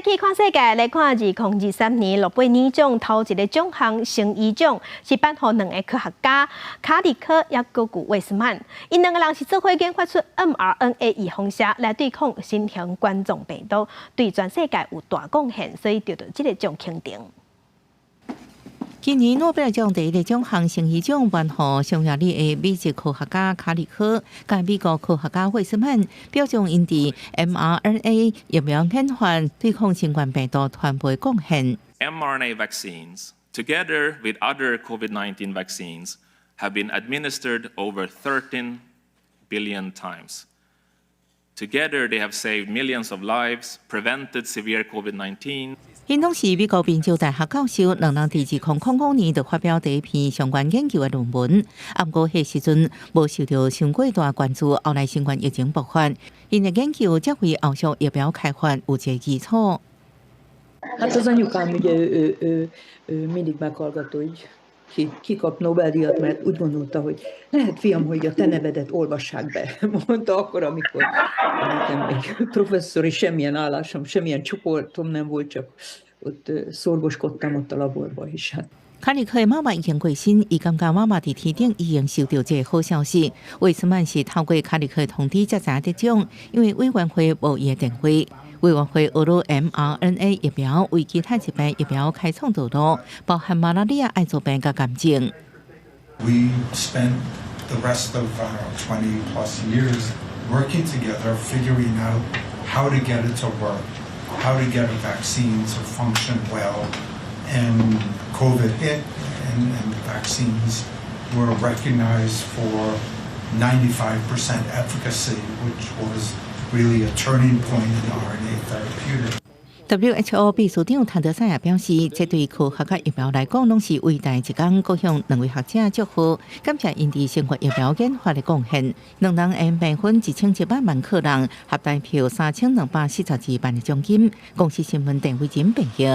去看世界，来看2023年诺贝尔奖头一个奖项生医奖是颁予两个科学家卡里克也戈古魏斯曼，因两个人是做伙研发出 mRNA 预防剂来对抗新型冠状病毒，对全世界有大贡献，所以得到这个奖肯定。 今年诺贝尔奖第一个奖项生医奖颁予匈牙利的美籍科学家卡里克，甲美国科学家魏斯曼，表彰因伫 mRNA 疫苗研发对抗新冠病毒团队贡献。mRNA vaccines, together with other COVID-19 vaccines, have been administered over 13 billion times. Together, they have saved millions of lives, prevented severe COVID-19. 因拢是美国宾州大学教授，两人伫2000年就发表第一篇相关研究的论文。不过迄时阵无受到伤过大关注，后来新冠疫情爆发，因的研究才为后续疫苗开发有一个基础。Hát az anyukám ugye ő mindig meghallgatta, hogy ki kap Nobel-díjat, mert úgy gondolta, hogy lehet fiam, hogy a te nevedet olvassák be. Mondta akkor, amikor nekem még professzori semmilyen állásom, semmilyen csoportom nem volt, csak ott szorgoskodtam ott a laborban is. Hát. 卡里克的妈妈已经过身，伊感觉妈妈伫天顶已经收到这个好消息。魏斯曼是透过卡里克的通知才知影得奖，因为委员会无伊的电话。委员会学了 mRNA 疫苗为其他疾病疫苗开创道路，包含马拉利亚、艾滋病甲癌症。We spent the rest of 20+ years working together, figuring out how to get it to work, how to get a vaccine to function well. And COVID hit, and the vaccines were recognized for 95% efficacy, which was really a turning point in RNA therapeutics. WHO 秘书长谭德赛也表示，这对科学甲疫苗来讲，拢是伟大一天。各向两位学者祝福，感谢因伫生活疫苗研发的贡献。两人因评分1700万克人，合代票3242万的奖金。公司新闻电视真平息。